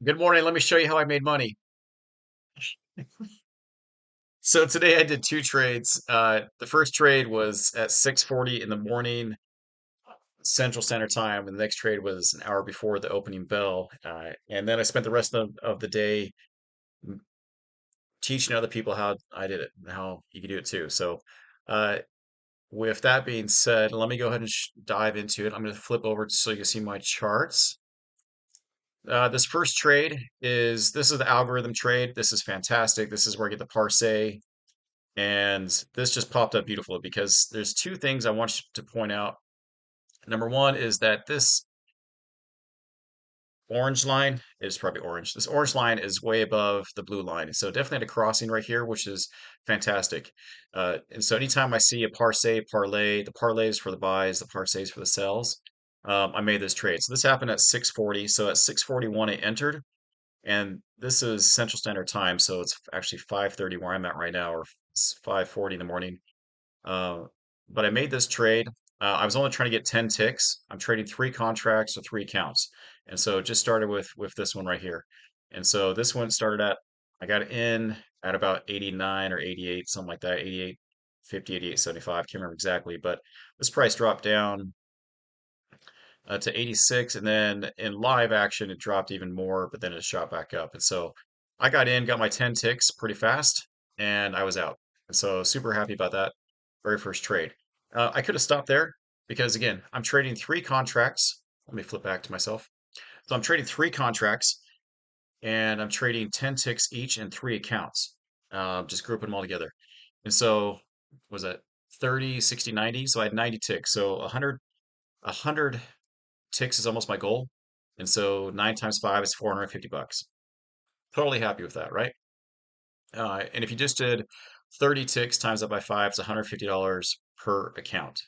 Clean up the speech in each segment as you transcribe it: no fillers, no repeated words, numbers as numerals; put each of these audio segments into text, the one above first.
Good morning. Let me show you how I made money. So today I did two trades. The first trade was at 6:40 in the morning Central Standard Time, and the next trade was an hour before the opening bell. And then I spent the rest of the day teaching other people how I did it, and how you can do it too. So, uh, with that being said, let me go ahead and dive into it. I'm going to flip over so you can see my charts. This first trade this is the algorithm trade. This is fantastic. This is where I get the parse. And this just popped up beautifully because there's two things I want you to point out. Number one is that this orange line is probably orange. This orange line is way above the blue line. So definitely had a crossing right here, which is fantastic. And so anytime I see a parse, parlay, the parlays for the buys, the parses for the sells, I made this trade. So this happened at 6:40. So at 6:41, it entered. And this is Central Standard Time. So it's actually 5:30 where I'm at right now, or it's 5:40 in the morning. Uh, but I made this trade. I was only trying to get 10 ticks. I'm trading three contracts or three accounts. And so it just started with this one right here. And so this one started at, I got in at about 89 or 88, something like that, 88, 50, 88, 75. Can't remember exactly, but this price dropped down to 86. And then in live action, it dropped even more, but then it shot back up. And so I got in, got my 10 ticks pretty fast, and I was out. And so super happy about that very first trade. I could have stopped there because again, I'm trading three contracts. Let me flip back to myself. So I'm trading three contracts and I'm trading 10 ticks each in three accounts. Just grouping them all together. And so was that 30, 60, 90? So I had 90 ticks. So 100 ticks is almost my goal. And so 9 times 5 is 450 bucks. Totally happy with that, right? And if you just did 30 ticks times that by five, it's $150 per account.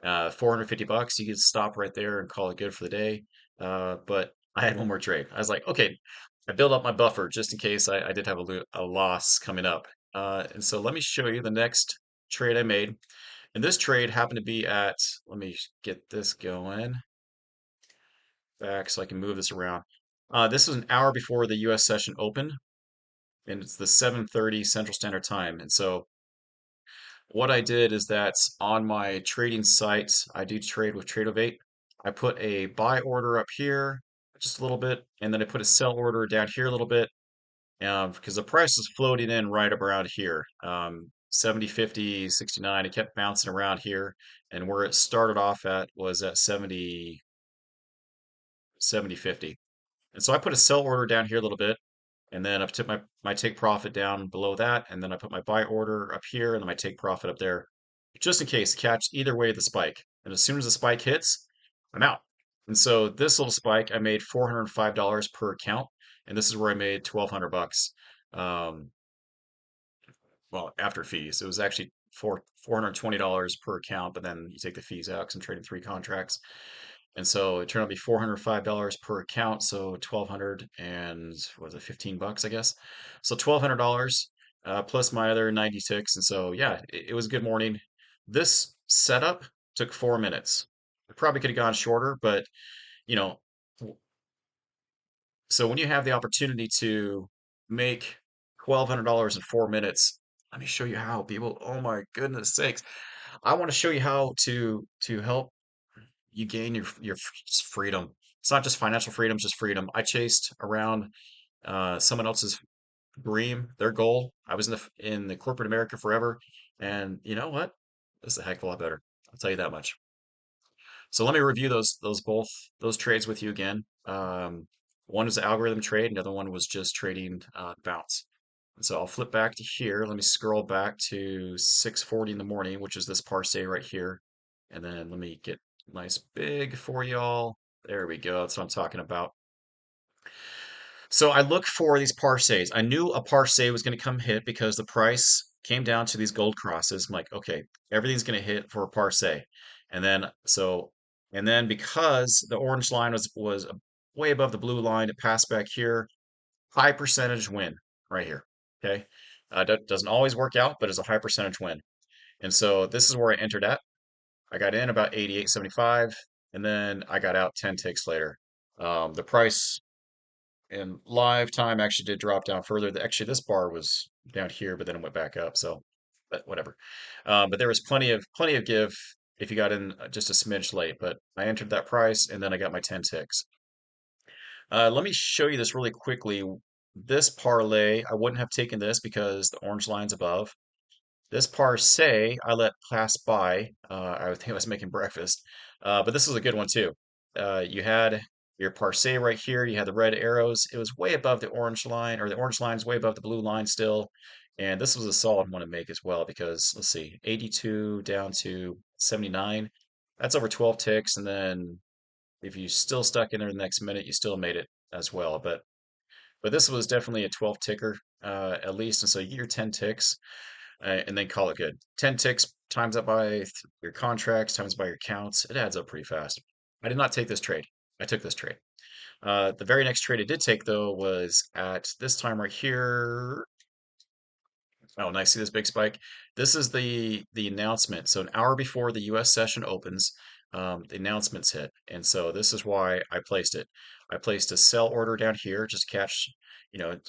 450 bucks, you could stop right there and call it good for the day. But I had one more trade. I was like, okay, I build up my buffer just in case I did have a loss coming up. And so let me show you the next trade I made. And this trade happened to be at, let me get this going back so I can move this around. This was an hour before the US session opened, and it's the 7:30 Central Standard Time. And so what I did is that on my trading site, I do trade with Tradovate. I put a buy order up here just a little bit, and then I put a sell order down here a little bit, because the price is floating in right up around here. 70, 50, 69. It kept bouncing around here, and where it started off at was at 70, 70, 50. And so I put a sell order down here a little bit, and then I've took my take profit down below that, and then I put my buy order up here, and then my take profit up there, just in case, catch either way the spike. And as soon as the spike hits, I'm out. And so this little spike, I made $405 per account, and this is where I made 1,200 bucks. Um, well, after fees, it was actually $420 per account, but then you take the fees out because I'm trading three contracts. And so it turned out to be $405 per account, so 1,200 and was it 15 bucks, I guess. So $1,200 plus my other 96. And so yeah, it was a good morning. This setup took 4 minutes. It probably could have gone shorter, but you know, so when you have the opportunity to make $1,200 in 4 minutes, let me show you how, people. Oh my goodness sakes. I want to show you how to help you gain your freedom. It's not just financial freedom, it's just freedom. I chased around someone else's dream, their goal. I was in the corporate America forever, and you know what? This is a heck of a lot better. I'll tell you that much. So let me review those trades with you again. One was the algorithm trade, another one was just trading bounce. And so I'll flip back to here. Let me scroll back to 6:40 in the morning, which is this parse right here. And then let me get nice big for y'all. There we go. That's what I'm talking about. So I look for these parses. I knew a parse was going to come hit because the price came down to these gold crosses. I'm like, okay, everything's going to hit for a parse. And then and then because the orange line was way above the blue line, it passed back here. High percentage win right here. Okay. Doesn't always work out, but it's a high percentage win. And so this is where I entered at. I got in about 88.75, and then I got out 10 ticks later. The price And live time actually did drop down further. Actually, this bar was down here, but then it went back up. So, but whatever. But there was plenty of give if you got in just a smidge late. But I entered that price, and then I got my 10 ticks. Let me show you this really quickly. This parlay, I wouldn't have taken this because the orange line's above. This par se, I let pass by. I think I was making breakfast. But this is a good one too. You had your par se right here. You had the red arrows. It was way above the orange line, or the orange line is way above the blue line still. And this was a solid one to make as well because let's see, 82 down to 79. That's over 12 ticks. And then if you still stuck in there the next minute, you still made it as well. But this was definitely a 12 ticker at least. And so you get your 10 ticks and then call it good. 10 ticks times up by your contracts, times by your counts. It adds up pretty fast. I did not take this trade. I took this trade. The very next trade I did take, though, was at this time right here. Oh, nice. See this big spike? This is the announcement. So an hour before the U.S. session opens, the announcements hit. And so this is why I placed it. I placed a sell order down here just to catch,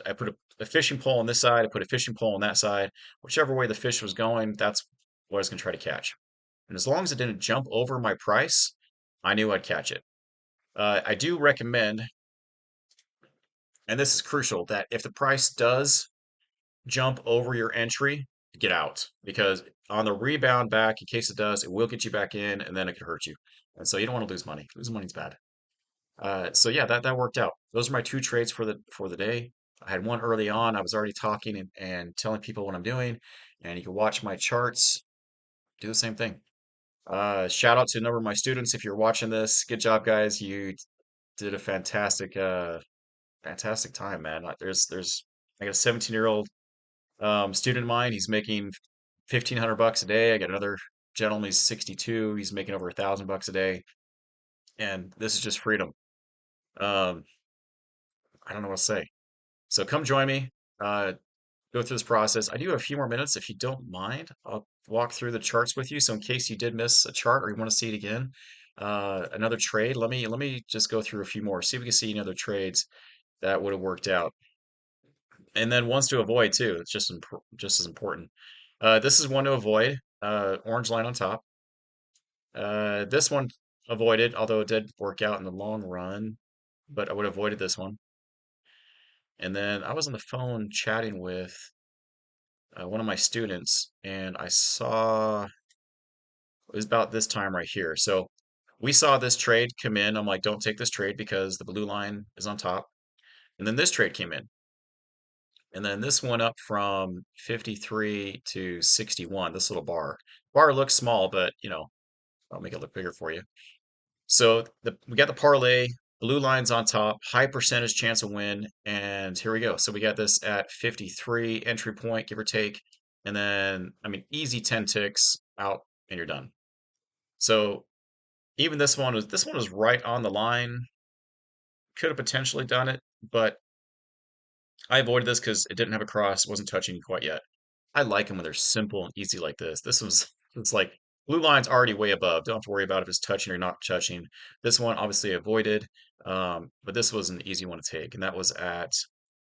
I put a fishing pole on this side, I put a fishing pole on that side. Whichever way the fish was going, that's what I was going to try to catch. And as long as it didn't jump over my price, I knew I'd catch it. I do recommend, and this is crucial, that if the price does jump over your entry, get out because on the rebound back, in case it does, it will get you back in and then it could hurt you. And so you don't want to lose money. Losing money's bad. So yeah, that worked out. Those are my two trades for the day. I had one early on. I was already talking and telling people what I'm doing, and you can watch my charts. Do the same thing. Shout out to a number of my students if you're watching this. Good job, guys. You did a fantastic time, man. There's I got a 17-year-old student of mine. He's making 1,500 bucks a day. I got another gentleman. He's 62. He's making over 1,000 bucks a day, and this is just freedom. Um, I don't know what to say. So come join me. Uh, go through this process. I do have a few more minutes if you don't mind. I'll walk through the charts with you. So in case you did miss a chart or you want to see it again, another trade. Let me just go through a few more. See if we can see any other trades that would have worked out. And then ones to avoid too. It's just as important. This is one to avoid. Orange line on top. This one avoided, although it did work out in the long run, but I would have avoided this one. And then I was on the phone chatting with one of my students, and I saw it was about this time right here. So we saw this trade come in. I'm like, don't take this trade because the blue line is on top. And then this trade came in. And then this went up from 53 to 61, this little bar. Bar looks small, but I'll make it look bigger for you. So we got the parlay, blue lines on top, high percentage chance of win, and here we go. So we got this at 53 entry point, give or take, and then I mean easy 10 ticks out and you're done. So even this one was right on the line. Could have potentially done it, but I avoided this because it didn't have a cross, wasn't touching quite yet. I like them when they're simple and easy like this. It's like blue line's already way above. Don't have to worry about if it's touching or not touching. This one obviously avoided, but this was an easy one to take, and that was at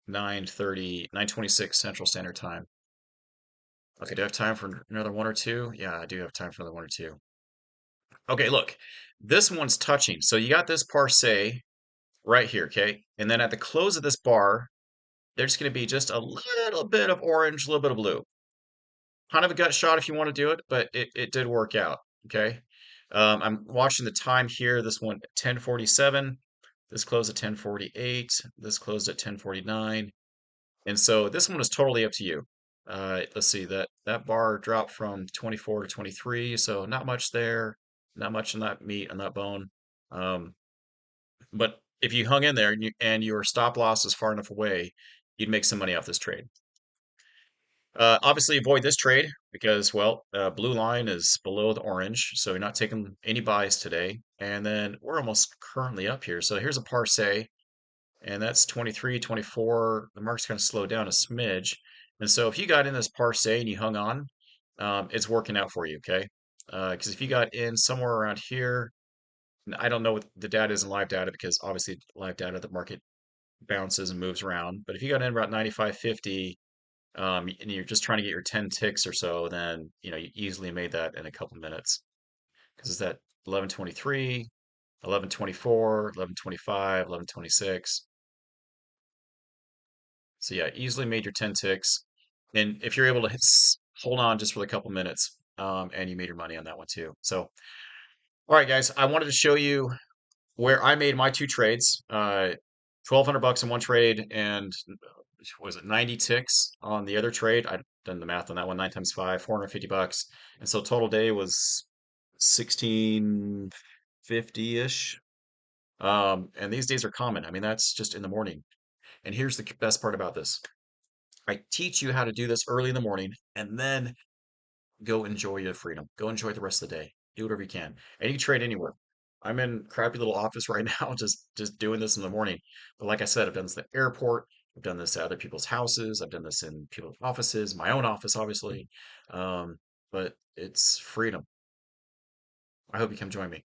9:30, 9:26 Central Standard Time. Okay, do I have time for another one or two? Yeah, I do have time for another one or two. Okay, look, this one's touching. So you got this par say right here, okay? And then at the close of this bar, there's going to be just a little bit of orange, a little bit of blue. Kind of a gut shot if you want to do it, but it did work out. Okay. I'm watching the time here. This one 10:47. This closed at 10:48. This closed at 10:49. And so this one is totally up to you. Let's see that bar dropped from 24 to 23, so not much there, not much in that meat on that bone. Um, but if you hung in there and your stop loss is far enough away, you'd make some money off this trade. Obviously, avoid this trade because, well, blue line is below the orange, so you're not taking any buys today. And then we're almost currently up here. So here's a par say, and that's 23, 24. The market's going to slow down a smidge. And so if you got in this par say and you hung on, it's working out for you, okay? Because if you got in somewhere around here, and I don't know what the data is in live data because obviously live data, the market bounces and moves around. But if you got in about 95.50, and you're just trying to get your 10 ticks or so, then you easily made that in a couple minutes. Because it's that 11:23, 11:24, 11:25, 11:26. So yeah, easily made your 10 ticks. And if you're able to hold on just for a couple minutes, and you made your money on that one too. So, all right, guys, I wanted to show you where I made my two trades. 1,200 bucks in one trade, and was it 90 ticks on the other trade? I've done the math on that one. 9 times 5, 450 bucks. And so total day was 1650-ish. And these days are common. I mean, that's just in the morning. And here's the best part about this. I teach you how to do this early in the morning, and then go enjoy your freedom. Go enjoy the rest of the day. Do whatever you can. And you can trade anywhere. I'm in crappy little office right now, just doing this in the morning. But like I said, I've done this at the airport. I've done this at other people's houses. I've done this in people's offices, my own office, obviously. But it's freedom. I hope you come join me.